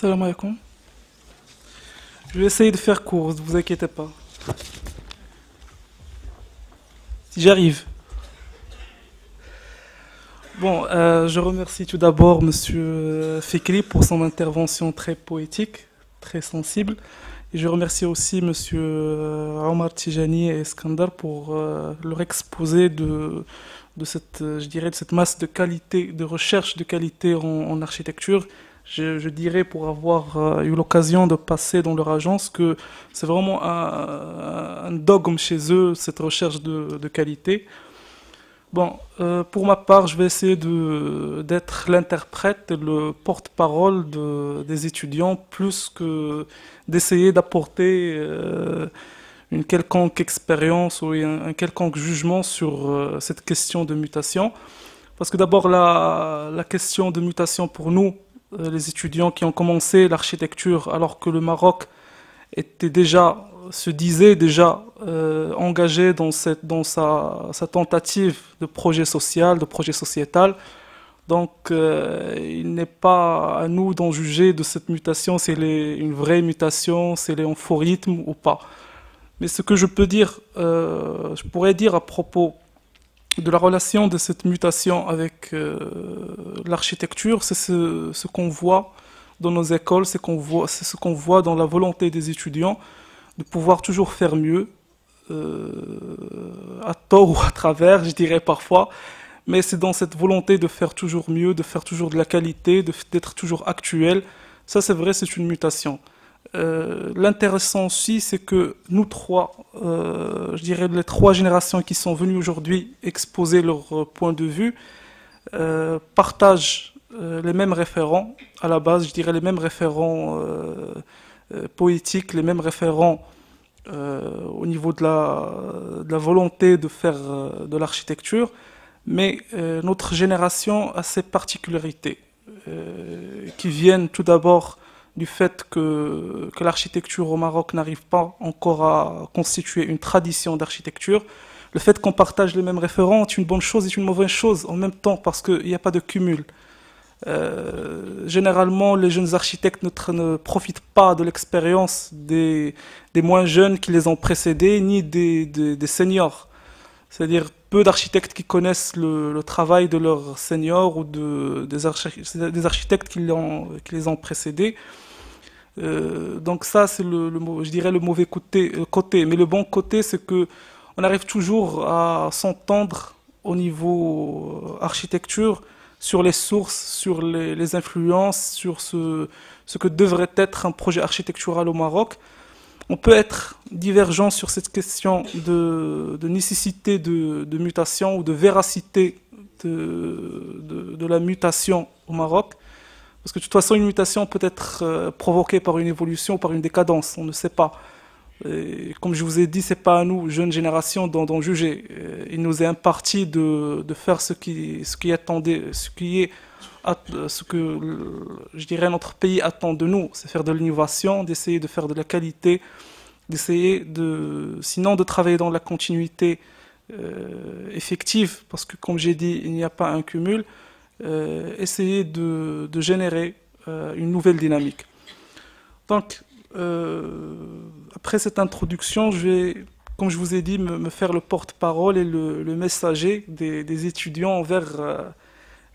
Salam alaikum. Je vais essayer de faire court, ne vous inquiétez pas. Si j'arrive. Bon, je remercie tout d'abord Monsieur Fikri pour son intervention très poétique, très sensible. Et je remercie aussi Monsieur Omar Tijani et Iskandar pour leur exposé de cette, je dirais, de cette masse de qualité, de recherche de qualité en architecture. Je dirais, pour avoir eu l'occasion de passer dans leur agence, que c'est vraiment un dogme chez eux, cette recherche de qualité. Bon, pour ma part, je vais essayer d'être l'interprète et le porte-parole des étudiants, plus que d'essayer d'apporter une quelconque expérience ou un quelconque jugement sur cette question de mutation. Parce que d'abord, la question de mutation pour nous, les étudiants qui ont commencé l'architecture alors que le Maroc était déjà, se disait déjà engagé dans sa tentative de projet social, de projet sociétal. Donc il n'est pas à nous d'en juger de cette mutation, si elle est une vraie mutation, si elle est en faux rythme ou pas. Mais ce que je peux dire, je pourrais dire à propos de la relation de cette mutation avec l'architecture, c'est ce qu'on voit dans nos écoles, c'est ce qu'on voit dans la volonté des étudiants de pouvoir toujours faire mieux, à tort ou à travers, je dirais parfois, mais c'est dans cette volonté de faire toujours mieux, de faire toujours de la qualité, d'être toujours actuel. Ça, c'est vrai, c'est une mutation. L'intéressant aussi, c'est que nous trois, je dirais les trois générations qui sont venues aujourd'hui exposer leur point de vue, partagent les mêmes référents à la base, je dirais les mêmes référents poétiques, les mêmes référents au niveau de la volonté de faire de l'architecture, mais notre génération a ses particularités qui viennent tout d'abord du fait que l'architecture au Maroc n'arrive pas encore à constituer une tradition d'architecture. Le fait qu'on partage les mêmes référents est une bonne chose et une mauvaise chose en même temps parce qu'il n'y a pas de cumul. Généralement, les jeunes architectes ne profitent pas de l'expérience des moins jeunes qui les ont précédés, ni des seniors. C'est-à-dire peu d'architectes qui connaissent le travail de leurs seniors ou des architectes qui les ont précédés. Donc ça, c'est je dirais le mauvais côté. Mais le bon côté, c'est que on arrive toujours à s'entendre au niveau architecture sur les sources, sur les influences, sur ce que devrait être un projet architectural au Maroc. On peut être divergent sur cette question de nécessité de mutation ou de véracité de la mutation au Maroc. Parce que de toute façon, une mutation peut être provoquée par une évolution ou par une décadence, on ne sait pas. Et comme je vous ai dit, c'est pas à nous, jeune génération, d'en juger. Il nous est imparti de faire ce qui attendait, ce que je dirais notre pays attend de nous, c'est faire de l'innovation, d'essayer de faire de la qualité, d'essayer sinon de travailler dans la continuité effective, parce que comme j'ai dit, il n'y a pas un cumul, essayer de générer une nouvelle dynamique. Donc, après cette introduction, je vais, comme je vous ai dit, me faire le porte-parole et le messager des étudiants envers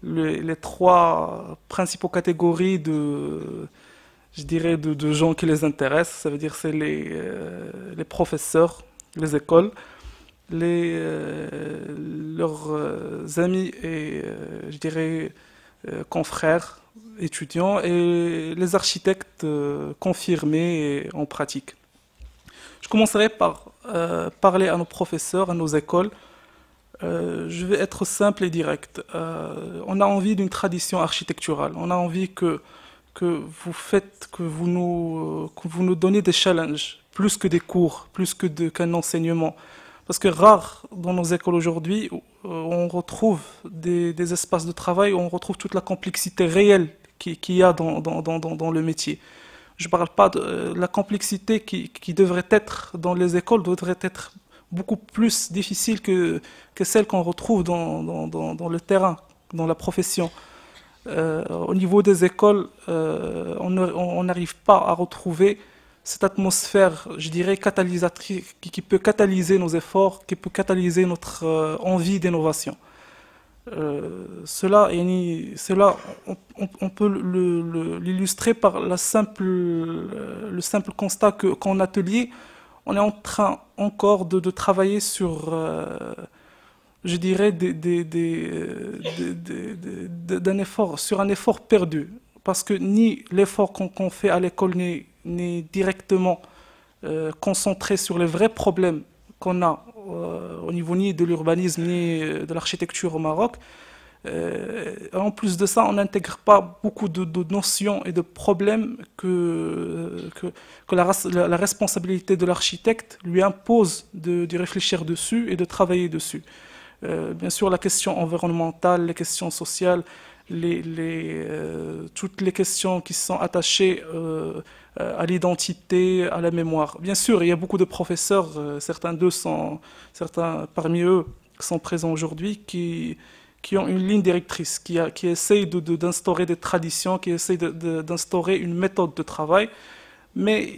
les trois principales catégories je dirais, de gens qui les intéressent. Ça veut dire c'est les professeurs, les écoles, leurs amis et, je dirais, confrères, étudiants et les architectes confirmés et en pratique. Je commencerai par parler à nos professeurs, à nos écoles. Je vais être simple et direct. On a envie d'une tradition architecturale. On a envie que vous nous donnez des challenges, plus que des cours, plus qu'un enseignement. Parce que rare dans nos écoles aujourd'hui, on retrouve des espaces de travail où on retrouve toute la complexité réelle qu'il y a dans le métier. Je ne parle pas de la complexité qui devrait être dans les écoles, devrait être beaucoup plus difficile que celle qu'on retrouve dans le terrain, dans la profession. Au niveau des écoles, on n'arrive pas à retrouver cette atmosphère, je dirais, catalysatrice, qui peut catalyser nos efforts, qui peut catalyser notre envie d'innovation. Cela, on peut l'illustrer par le simple constat qu'en atelier, on est en train encore de travailler sur, je dirais, d'un effort, sur un effort perdu. Parce que ni l'effort qu'on fait à l'école n'est directement concentré sur les vrais problèmes qu'on a au niveau ni de l'urbanisme ni de l'architecture au Maroc. En plus de ça, on n'intègre pas beaucoup de notions et de problèmes que la responsabilité de l'architecte lui impose de réfléchir dessus et de travailler dessus. Bien sûr, la question environnementale, les questions sociales, toutes les questions qui sont attachées à l'identité, à la mémoire. Bien sûr, il y a beaucoup de professeurs, certains parmi eux qui sont présents aujourd'hui, qui ont une ligne directrice, qui essayent d'instaurer des traditions, qui essayent d'instaurer une méthode de travail. Mais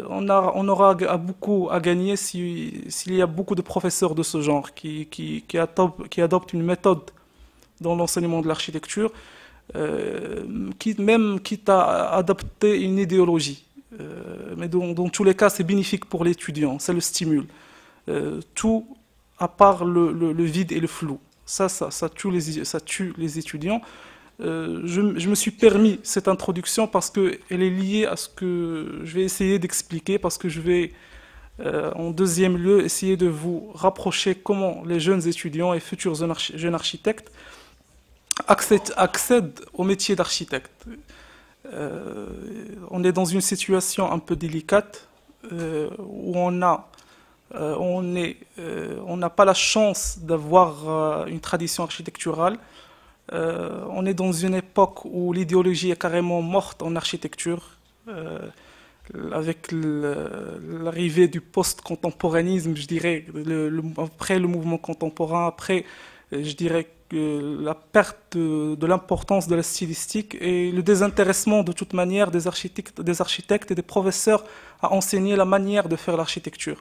on aura beaucoup à gagner s'il y a beaucoup de professeurs de ce genre qui adoptent une méthode dans l'enseignement de l'architecture, même quitte à adopter une idéologie. Mais dans tous les cas, c'est bénéfique pour l'étudiant, ça le stimule. Tout à part le vide et le flou. Ça tue les étudiants. Je me suis permis cette introduction parce qu'elle est liée à ce que je vais essayer d'expliquer, parce que je vais, en deuxième lieu, essayer de vous rapprocher comment les jeunes étudiants et futurs jeunes architectes accèdent au métier d'architecte. On est dans une situation un peu délicate où on n'a pas la chance d'avoir une tradition architecturale. On est dans une époque où l'idéologie est carrément morte en architecture, avec l'arrivée du post-contemporanisme, je dirais, après le mouvement contemporain, après, je dirais, la perte de l'importance de la stylistique et le désintéressement de toute manière des architectes et des professeurs à enseigner la manière de faire l'architecture.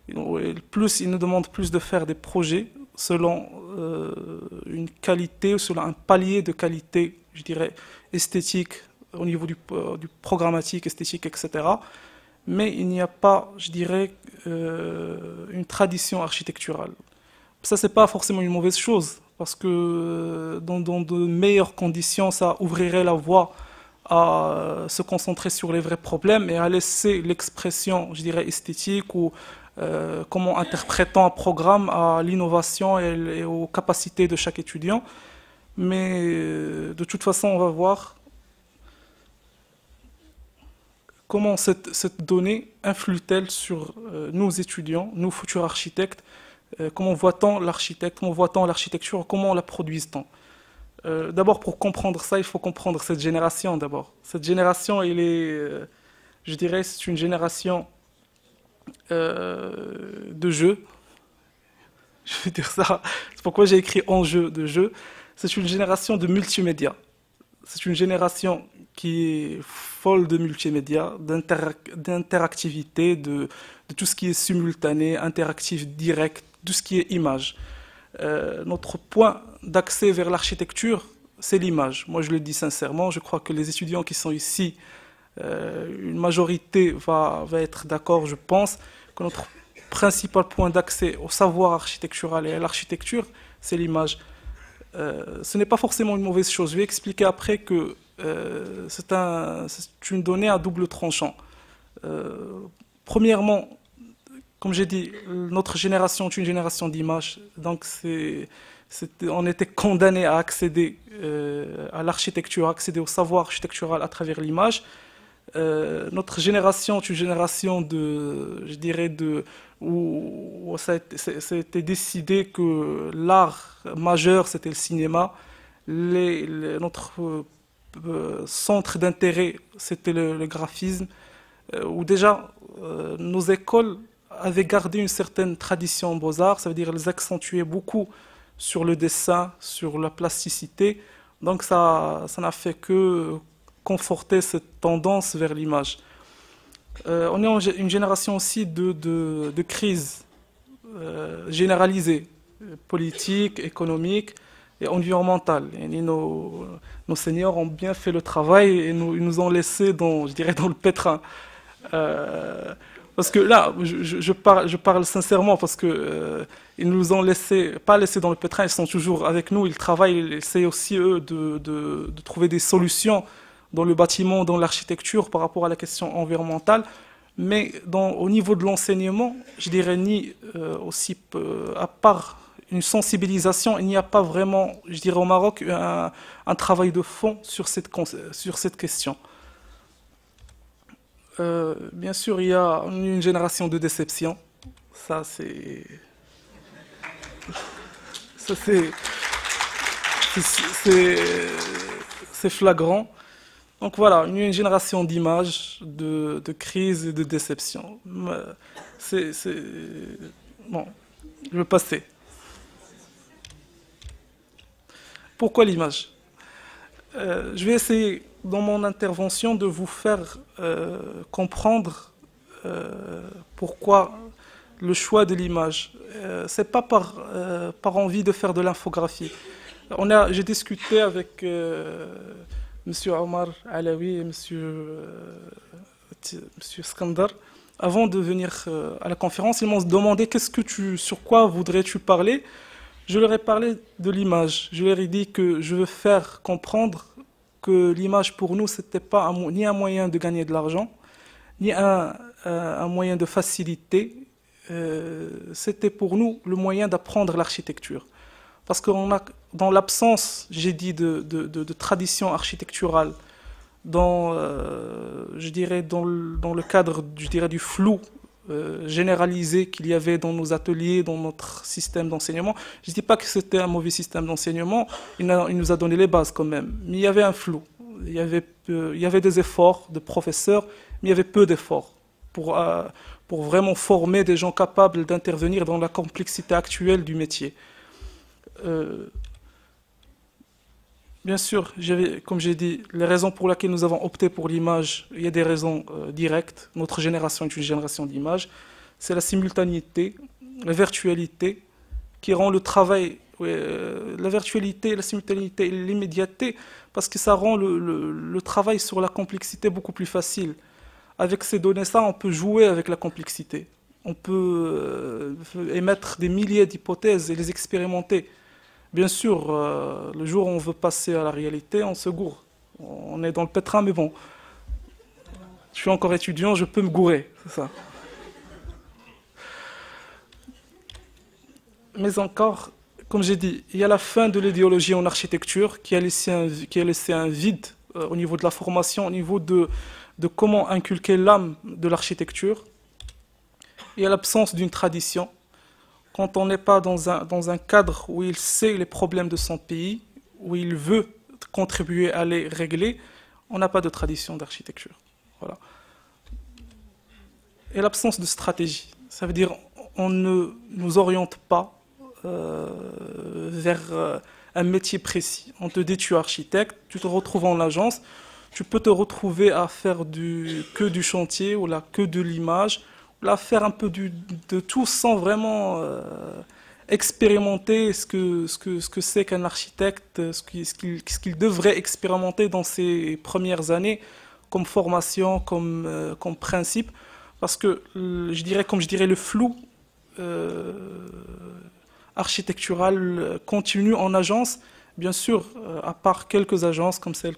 Ils nous demandent plus de faire des projets selon une qualité, selon un palier de qualité, je dirais, esthétique, au niveau du programmatique, esthétique, etc. Mais il n'y a pas, je dirais, une tradition architecturale. Ça, c'est pas forcément une mauvaise chose, parce que dans de meilleures conditions, ça ouvrirait la voie à se concentrer sur les vrais problèmes et à laisser l'expression, je dirais, esthétique ou comment interprétant un programme à l'innovation et aux capacités de chaque étudiant. Mais de toute façon, on va voir comment cette donnée influe-t-elle sur nos étudiants, nos futurs architectes, comment voit-on l'architecte, comment voit-on l'architecture, comment la produise-t-on. D'abord, pour comprendre ça, il faut comprendre cette génération d'abord. Cette génération, je dirais, c'est une génération de jeu. Je vais dire ça. C'est pourquoi j'ai écrit enjeu de jeu. C'est une génération de multimédia. C'est une génération qui est folle de multimédia, d'interactivité, de tout ce qui est simultané, interactif, direct, tout ce qui est image. Notre point d'accès vers l'architecture, c'est l'image. Moi, je le dis sincèrement, je crois que les étudiants qui sont ici, une majorité va être d'accord, je pense, que notre principal point d'accès au savoir architectural et à l'architecture, c'est l'image. Ce n'est pas forcément une mauvaise chose. Je vais expliquer après que c'est une donnée à double tranchant. Premièrement, comme j'ai dit, notre génération est une génération d'images, donc on était condamné à accéder à l'architecture, à accéder au savoir architectural à travers l'image. Notre génération est une génération je dirais, où ça a été décidé que l'art majeur, c'était le cinéma. Notre centre d'intérêt, c'était le graphisme. Où déjà, nos écoles avaient gardé une certaine tradition en beaux-arts, ça veut dire qu'elles accentuaient beaucoup sur le dessin, sur la plasticité. Donc ça n'a fait que conforter cette tendance vers l'image. On est une génération aussi de crise généralisée, politique, économique et environnementale. Et nos seniors ont bien fait le travail et ils nous ont laissé dans, je dirais, dans le pétrin. Euh, Parce que là, je parle sincèrement parce que ils nous ont pas laissé dans le pétrin, ils sont toujours avec nous, ils travaillent, ils essaient aussi eux de trouver des solutions dans le bâtiment, dans l'architecture par rapport à la question environnementale. Mais au niveau de l'enseignement, je dirais ni aussi à part une sensibilisation, il n'y a pas vraiment, je dirais au Maroc, un travail de fond sur cette question. Bien sûr, il y a une génération de déception. Ça, c'est, ça, c'est, c'est flagrant. Donc voilà, une génération d'images, de crise et de déception. C'est, bon, je vais passer. Pourquoi l'image? Je vais essayer dans mon intervention de vous faire comprendre pourquoi le choix de l'image. C'est pas par envie de faire de l'infographie. J'ai discuté avec Monsieur Omar Alaoui et Monsieur Skandar avant de venir à la conférence. Ils m'ont demandé sur quoi voudrais-tu parler. Je leur ai parlé de l'image. Je leur ai dit que je veux faire comprendre que l'image pour nous, c'était pas ni un moyen de gagner de l'argent, ni un moyen de faciliter. C'était pour nous le moyen d'apprendre l'architecture. Parce que dans l'absence, j'ai dit, de tradition architecturale, je dirais, dans le cadre, je dirais, du flou généralisé qu'il y avait dans nos ateliers, dans notre système d'enseignement. Je ne dis pas que c'était un mauvais système d'enseignement, il nous a donné les bases quand même, mais il y avait un flou. Il y avait des efforts de professeurs, mais il y avait peu d'efforts pour vraiment former des gens capables d'intervenir dans la complexité actuelle du métier. Euh, Bien sûr, comme j'ai dit, les raisons pour lesquelles nous avons opté pour l'image, il y a des raisons directes. Notre génération est une génération d'images. C'est la simultanéité, la virtualité, qui rend le travail, la virtualité, la simultanéité et l'immédiateté, parce que ça rend le travail sur la complexité beaucoup plus facile. Avec ces données-là, on peut jouer avec la complexité. On peut émettre des milliers d'hypothèses et les expérimenter. Bien sûr, le jour où on veut passer à la réalité, on se gourre. On est dans le pétrin, mais bon, je suis encore étudiant, je peux me gourer, c'est ça. Mais encore, comme j'ai dit, il y a la fin de l'idéologie en architecture qui a laissé un vide au niveau de la formation, au niveau de comment inculquer l'âme de l'architecture. Il y a l'absence d'une tradition. Quand on n'est pas dans un cadre où il sait les problèmes de son pays, où il veut contribuer à les régler, on n'a pas de tradition d'architecture. Voilà. Et l'absence de stratégie. Ça veut dire on ne nous oriente pas vers un métier précis. On te dit tu es architecte, tu te retrouves en agence, tu peux te retrouver à faire que du chantier ou là, que de l'image, là, faire un peu de tout sans vraiment expérimenter ce que c'est qu'un architecte, ce qu'il devrait expérimenter dans ses premières années comme formation, comme principe. Parce que comme je dirais, le flou architectural continue en agence, bien sûr, à part quelques agences comme celle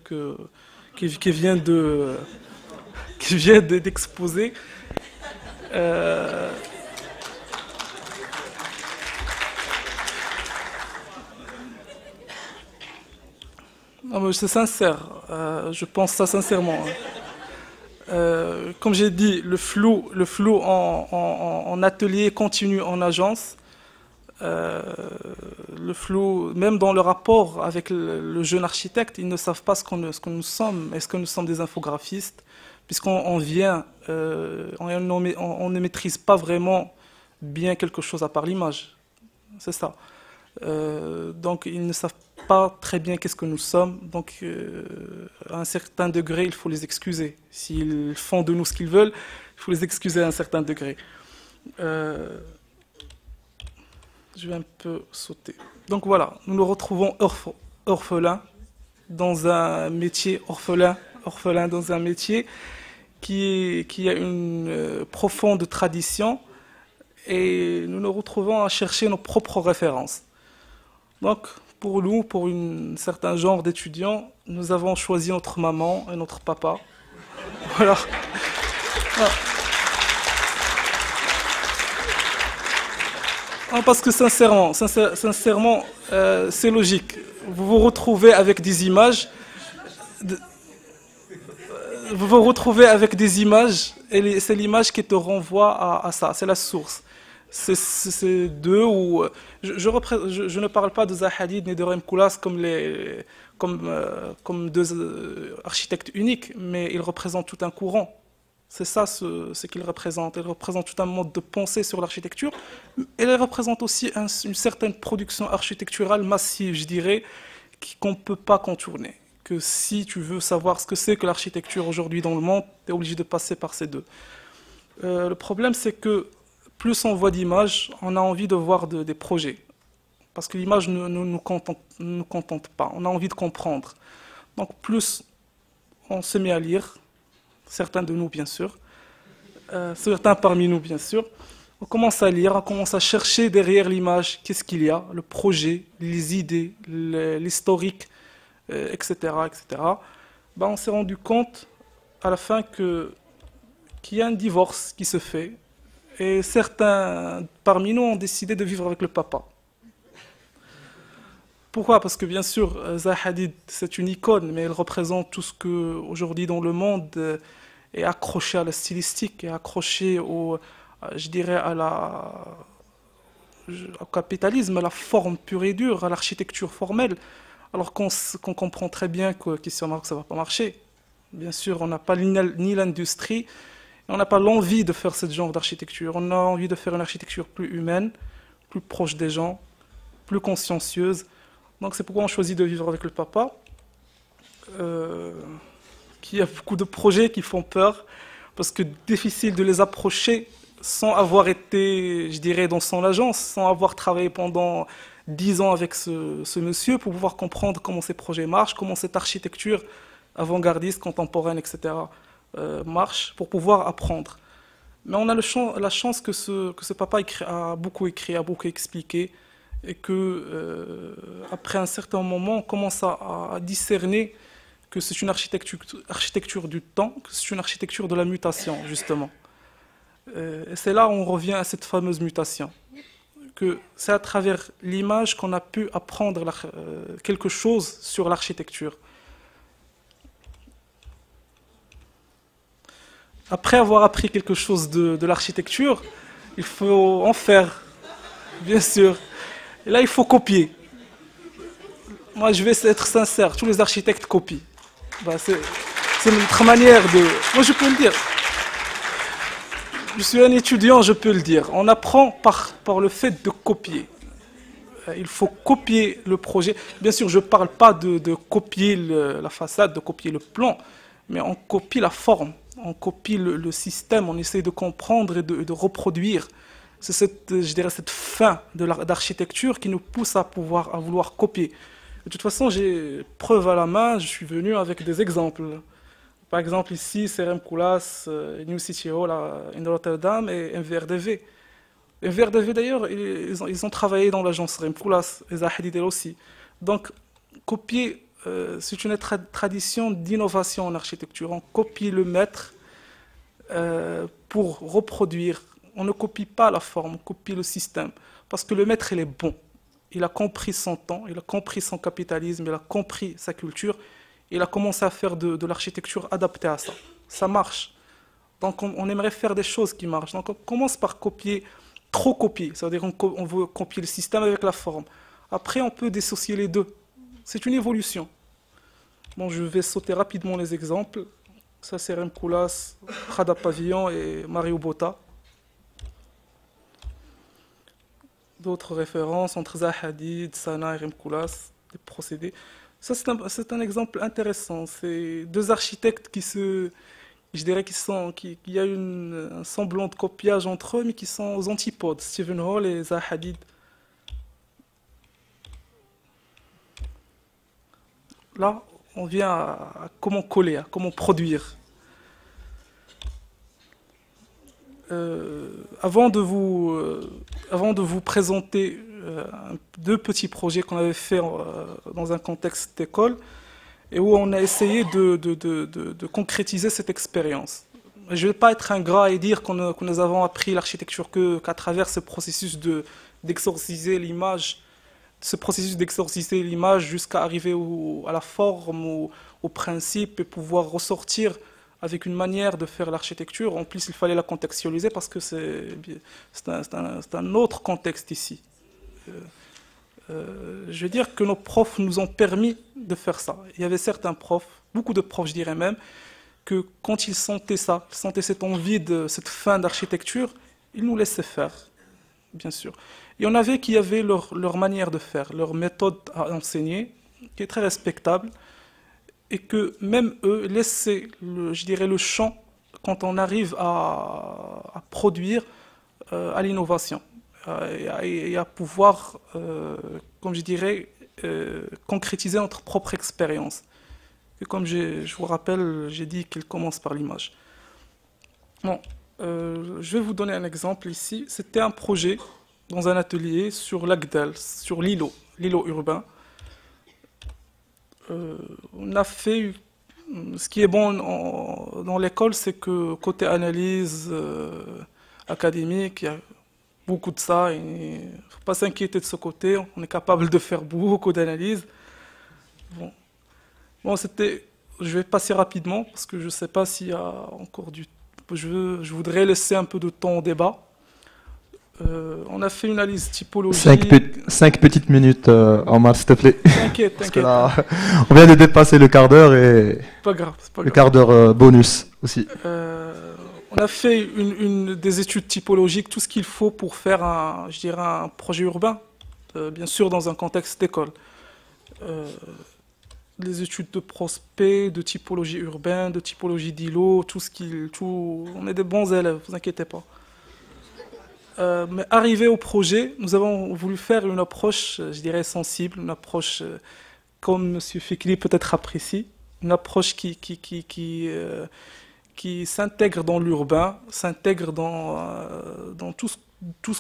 qui vient d'exposer. Euh, non, mais c'est sincère, je pense ça sincèrement. Hein. Comme j'ai dit, le flou en atelier continue en agence. Euh, le flou, même dans le rapport avec le jeune architecte, ils ne savent pas ce que nous sommes. Est-ce que nous sommes des infographistes? Puisqu'on vient, on ne maîtrise pas vraiment bien quelque chose à part l'image. C'est ça. Donc ils ne savent pas très bien qu'est-ce que nous sommes, donc à un certain degré, il faut les excuser. S'ils font de nous ce qu'ils veulent, il faut les excuser à un certain degré. Euh, je vais un peu sauter. Donc voilà, nous nous retrouvons orphelins dans un métier orphelin dans un métier qui a une profonde tradition et nous nous retrouvons à chercher nos propres références. Donc, pour nous, pour un certain genre d'étudiants, nous avons choisi notre maman et notre papa. Voilà. Ah. Ah, parce que sincèrement, c'est logique. Vous vous retrouvez avec des images, de- vous vous retrouvez avec des images, et c'est l'image qui te renvoie à ça, c'est la source. C'est d'eux ou je ne parle pas de Zahadid ni de Rem Koolhaas comme deux architectes uniques, mais ils représentent tout un courant. C'est ça ce qu'ils représentent. Ils représentent tout un mode de pensée sur l'architecture. Et ils représentent aussi une certaine production architecturale massive, je dirais, qu'on ne peut pas contourner. Que si tu veux savoir ce que c'est que l'architecture aujourd'hui dans le monde, tu es obligé de passer par ces deux. Le problème, c'est que plus on voit d'images, on a envie de voir des projets. Parce que l'image ne nous contente pas. On a envie de comprendre. Donc plus on se met à lire, certains de nous bien sûr, certains parmi nous bien sûr, on commence à lire, on commence à chercher derrière l'image qu'est-ce qu'il y a, le projet, les idées, l'historique, etc., etc. Ben, on s'est rendu compte à la fin qu'il y a un divorce qui se fait et certains parmi nous ont décidé de vivre avec le papa. Pourquoi? Parce que bien sûr, Zaha Hadid, c'est une icône, mais elle représente tout ce que aujourd'hui dans le monde est accroché à la stylistique, est accroché je dirais, au capitalisme, à la forme pure et dure, à l'architecture formelle, alors qu'on comprend très bien qu'ici au Maroc ça ne va pas marcher. Bien sûr, on n'a pas ni l'industrie, et on n'a pas l'envie de faire ce genre d'architecture. On a envie de faire une architecture plus humaine, plus proche des gens, plus consciencieuse. Donc c'est pourquoi on choisit de vivre avec le papa, euh, qui a beaucoup de projets qui font peur, parce que difficile de les approcher sans avoir été, je dirais, dans son agence, sans avoir travaillé pendant 10 ans avec ce monsieur pour pouvoir comprendre comment ces projets marchent, comment cette architecture avant-gardiste, contemporaine, etc. Marche, pour pouvoir apprendre. Mais on a la chance que ce papa a beaucoup écrit, a beaucoup expliqué, et que après un certain moment, on commence à discerner que c'est une architecture du temps, que c'est une architecture de la mutation, justement. Et c'est là où on revient à cette fameuse mutation, que c'est à travers l'image qu'on a pu apprendre quelque chose sur l'architecture. Après avoir appris quelque chose de l'architecture, il faut en faire, bien sûr. Et là, il faut copier. Moi, je vais être sincère, tous les architectes copient. Bah, c'est notre manière de... Moi, je peux le dire. Je suis un étudiant, je peux le dire. On apprend par le fait de copier. Il faut copier le projet. Bien sûr, je ne parle pas de copier la façade, de copier le plan, mais on copie la forme, on copie le système, on essaie de comprendre et de reproduire. C'est je dirais, cette fin d'architecture qui nous pousse à vouloir copier. De toute façon, j'ai preuve à la main, je suis venu avec des exemples. Par exemple, ici, c'est Rem Koolhaas, New City Hall à Rotterdam et MVRDV. MVRDV d'ailleurs, ils ont travaillé dans l'agence Rem Koolhaas, et Zaha Hadid aussi. Donc, copier, c'est une tradition d'innovation en architecture. On copie le maître pour reproduire. On ne copie pas la forme, on copie le système. Parce que le maître, il est bon. Il a compris son temps, il a compris son capitalisme, il a compris sa culture. Il a commencé à faire de l'architecture adaptée à ça. Ça marche. Donc on aimerait faire des choses qui marchent. Donc on commence par copier, trop copier. Ça veut dire qu'on veut copier le système avec la forme. Après, on peut dissocier les deux. C'est une évolution. Bon, je vais sauter rapidement les exemples. Ça, c'est Rem Koolhaas, Prada Pavillon et Mario Botta. D'autres références entre Zaha Hadid, Sana et Rem Koolhaas. des procédés. Ça, c'est un exemple intéressant. C'est deux architectes je dirais qu'il y a un semblant de copiage entre eux, mais qui sont aux antipodes, Stephen Hall et Zaha Hadid. Là, on vient à comment coller, à comment produire. Avant de vous présenter deux petits projets qu'on avait fait dans un contexte d'école et où on a essayé de concrétiser cette expérience. Je ne vais pas être ingrat et dire que nous avons appris l'architecture qu'à travers ce processus d'exorciser l'image, jusqu'à arriver à la forme, au principe et pouvoir ressortir avec une manière de faire l'architecture. En plus, il fallait la contextualiser parce que c'est un autre contexte ici. Je veux dire que nos profs nous ont permis de faire ça. Il y avait certains profs, beaucoup de profs je dirais même, que quand ils sentaient ça, ils sentaient cette envie, cette fin d'architecture, ils nous laissaient faire, bien sûr. Il y en avait qui avaient leur manière de faire, leur méthode à enseigner, qui est très respectable, et que même eux laissaient, je dirais, le champ quand on arrive à produire à l'innovation et à pouvoir, comme je dirais, concrétiser notre propre expérience. Et comme je vous rappelle, j'ai dit qu'il commence par l'image. Bon, je vais vous donner un exemple ici. C'était un projet dans un atelier sur l'Agdal, sur l'îlot urbain. On a fait. Ce qui est bon dans l'école, c'est que côté analyse académique, il y a beaucoup de ça. Il ne faut pas s'inquiéter de ce côté. On est capable de faire beaucoup d'analyses. Bon, je vais passer rapidement parce que je ne sais pas s'il y a encore du. Je voudrais laisser un peu de temps au débat. On a fait une analyse typologique. 5 petites minutes, Omar, s'il te plaît. T'inquiète. Parce que là, on vient de dépasser le quart d'heure et Pas grave, c'est pas le grave. quart d'heure bonus aussi. On a fait des études typologiques, tout ce qu'il faut pour faire je dirais un projet urbain, bien sûr dans un contexte d'école. Les études de prospect, de typologie urbaine, de typologie d'îlot, on est des bons élèves, vous inquiétez pas. Mais arrivé au projet, nous avons voulu faire une approche, je dirais, sensible, une approche comme M. Fikri peut-être apprécie, une approche qui s'intègre dans l'urbain, s'intègre dans tout ce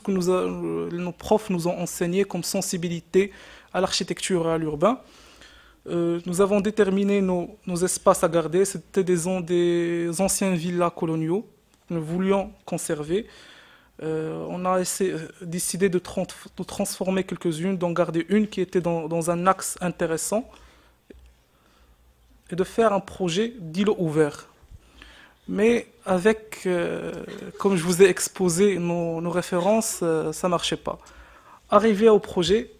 que nos profs nous ont enseigné comme sensibilité à l'architecture et à l'urbain. Nous avons déterminé nos espaces à garder, c'était des anciens villas coloniaux que nous voulions conserver. On a décidé de transformer quelques-unes, d'en garder une qui était dans un axe intéressant et de faire un projet d'îlot ouvert. Mais avec, comme je vous ai exposé nos références, ça ne marchait pas. Arrivé au projet,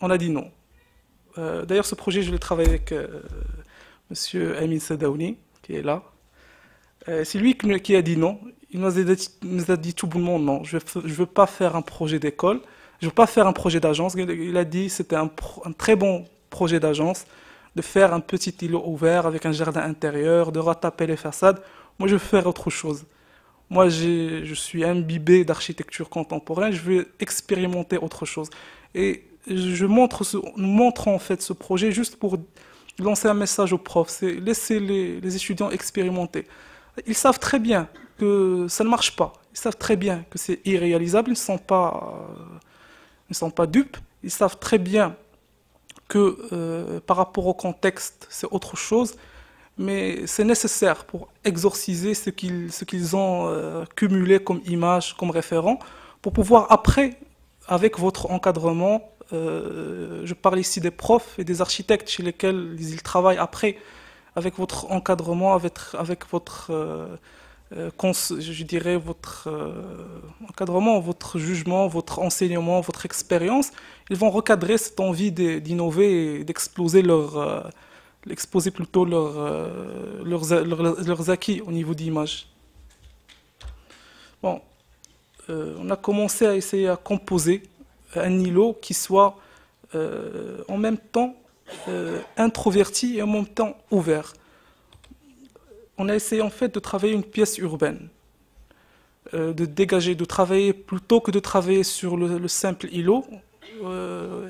on a dit non. D'ailleurs, ce projet, je l'ai travaillé avec M. Amin Sadaouni, qui est là. C'est lui qui a dit non. Il nous a dit tout le monde non. Je veux pas faire un projet d'école. Je veux pas faire un projet d'agence. Il a dit que c'était un très bon projet d'agence, de faire un petit îlot ouvert avec un jardin intérieur, de retaper les façades. Moi, je veux faire autre chose. Moi, je suis imbibé d'architecture contemporaine. Je veux expérimenter autre chose. Et nous montrons en fait ce projet juste pour lancer un message aux profs. C'est laisser les étudiants expérimenter. Ils savent très bien que ça ne marche pas. Ils savent très bien que c'est irréalisable. Ils ne sont pas dupes. Ils savent très bien que par rapport au contexte, c'est autre chose. Mais c'est nécessaire pour exorciser ce qu'ils ont cumulé comme image, comme référent, pour pouvoir après, avec votre encadrement, je parle ici des profs et des architectes chez lesquels ils travaillent après, avec votre encadrement, avec votre, je dirais, votre encadrement, votre jugement, votre enseignement, votre expérience, ils vont recadrer cette envie d'innover et d'exploser exposer plutôt leurs acquis au niveau d'image. Bon, on a commencé à essayer à composer un îlot qui soit en même temps introverti et en même temps ouvert. On a essayé en fait de travailler une pièce urbaine, de dégager, de travailler plutôt que de travailler sur le simple îlot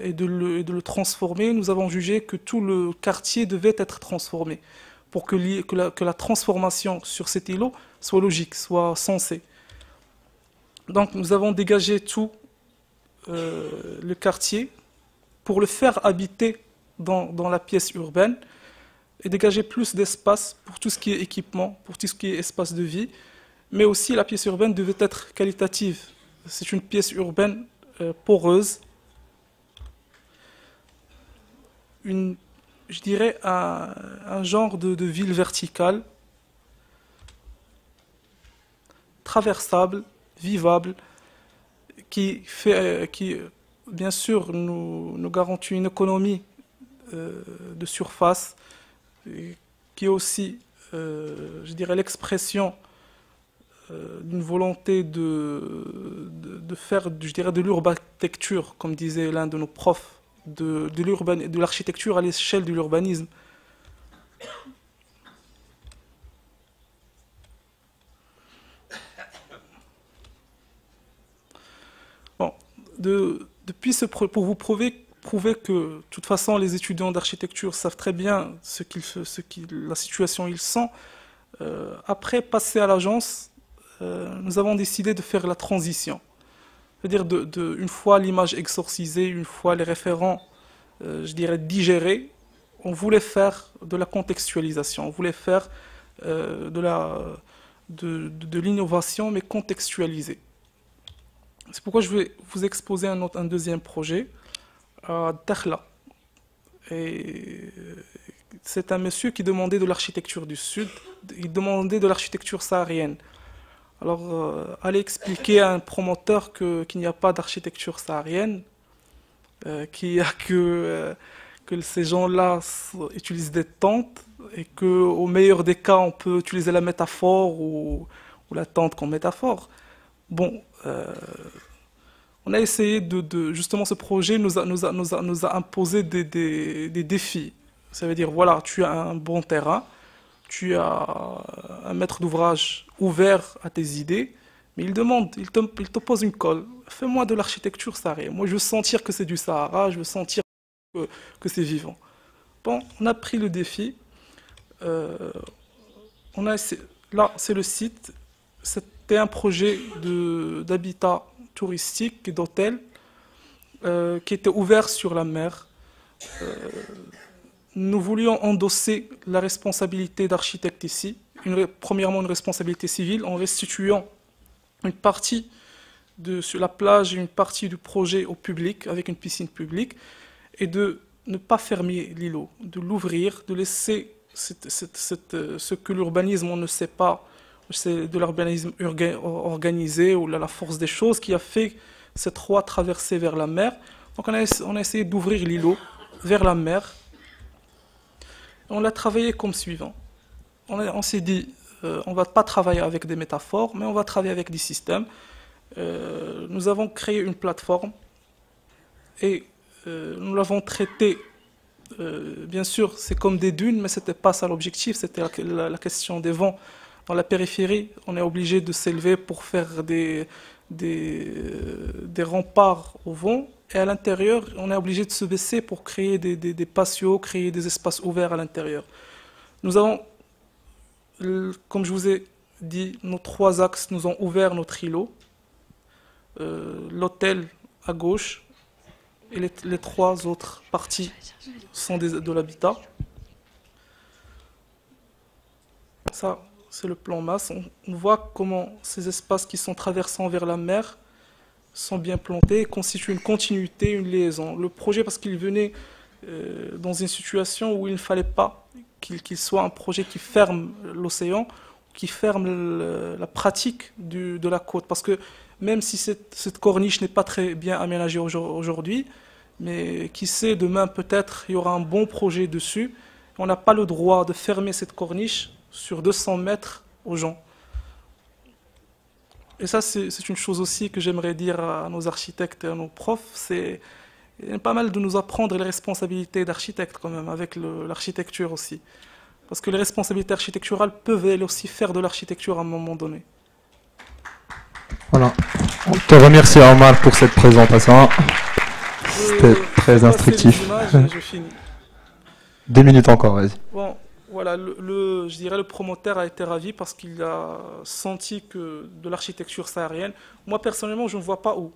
et de le transformer. Nous avons jugé que tout le quartier devait être transformé pour que la transformation sur cet îlot soit logique, soit sensée. Donc nous avons dégagé tout le quartier pour le faire habiter dans la pièce urbaine et dégager plus d'espace pour tout ce qui est équipement, pour tout ce qui est espace de vie. Mais aussi la pièce urbaine devait être qualitative. C'est une pièce urbaine poreuse, je dirais un genre de ville verticale, traversable, vivable, qui bien sûr nous garantit une économie de surface, qui est aussi, je dirais, l'expression d'une volonté de faire, je dirais, de l'urbanitecture, comme disait l'un de nos profs, de l'architecture à l'échelle de l'urbanisme. Bon, pour vous prouver que, de toute façon, les étudiants d'architecture savent très bien la situation ils sont. Après passer à l'agence, nous avons décidé de faire la transition. C'est-à-dire, une fois l'image exorcisée, une fois les référents, je dirais, digérés, on voulait faire de la contextualisation, on voulait faire de l'innovation, mais contextualisée. C'est pourquoi je vais vous exposer un deuxième projet à Dakhla. Et c'est un monsieur qui demandait de l'architecture du Sud, il demandait de l'architecture saharienne. Alors, aller expliquer à un promoteur qu'il n'y a pas d'architecture saharienne, que ces gens-là utilisent des tentes et qu'au meilleur des cas, on peut utiliser la métaphore ou la tente comme métaphore. Bon, on a essayé justement, ce projet nous a imposé des défis. Ça veut dire, voilà, tu as un bon terrain, tu as un maître d'ouvrage ouvert à tes idées, mais il te pose une colle. Fais-moi de l'architecture saharienne. Moi, je veux sentir que c'est du Sahara, je veux sentir que c'est vivant. Bon, on a pris le défi. Là, c'est le site. C'était un projet d'habitat touristique, d'hôtel, qui était ouvert sur la mer. Nous voulions endosser la responsabilité d'architecte ici, premièrement une responsabilité civile, en restituant une partie sur la plage et une partie du projet au public, avec une piscine publique, et de ne pas fermer l'îlot, de l'ouvrir, de laisser ce que l'urbanisme, on ne sait pas, c'est de l'urbanisme organisé ou la force des choses qui a fait cette roi traversée vers la mer. Donc on a essayé d'ouvrir l'îlot vers la mer. On l'a travaillé comme suivant. On s'est dit, on ne va pas travailler avec des métaphores, mais on va travailler avec des systèmes. Nous avons créé une plateforme et nous l'avons traitée. Bien sûr, c'est comme des dunes, mais ce n'était pas ça l'objectif, c'était la question des vents. Dans la périphérie, on est obligé de s'élever pour faire des remparts au vent. Et à l'intérieur, on est obligé de se baisser pour créer des patios, créer des espaces ouverts à l'intérieur. Nous avons, comme je vous ai dit, nos trois axes nous ont ouvert notre îlot. L'hôtel à gauche et les trois autres parties sont de l'habitat. Ça, c'est le plan masse. On voit comment ces espaces qui sont traversants vers la mer sont bien plantés et constituent une continuité, une liaison. Le projet, parce qu'il venait dans une situation où il ne fallait pas qu'il soit un projet qui ferme l'océan, qui ferme la pratique de la côte. Parce que même si cette corniche n'est pas très bien aménagée aujourd'hui, mais qui sait, demain peut-être il y aura un bon projet dessus, on n'a pas le droit de fermer cette corniche sur 200 mètres aux gens. Et ça, c'est une chose aussi que j'aimerais dire à nos architectes et à nos profs, c'est et pas mal de nous apprendre les responsabilités d'architecte quand même, avec l'architecture aussi. Parce que les responsabilités architecturales peuvent elles aussi faire de l'architecture à un moment donné. Voilà. On te remercie Omar pour cette présentation. C'était Je fais très passer les instructif. images et je finis. 2 minutes encore, vas-y. Bon, voilà, je dirais le promoteur a été ravi parce qu'il a senti que de l'architecture saharienne, moi personnellement je ne vois pas où.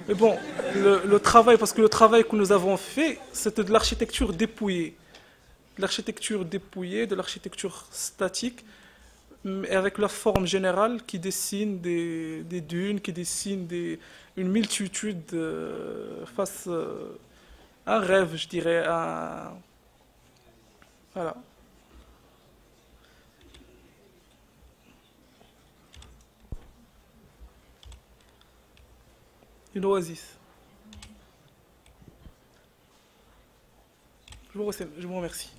Mais bon, le travail, parce que le travail que nous avons fait, c'était de l'architecture dépouillée. De l'architecture dépouillée, de l'architecture statique, mais avec la forme générale qui dessine des dunes, qui dessine une multitude face à un rêve, je dirais. Voilà, une oasis. Je vous remercie.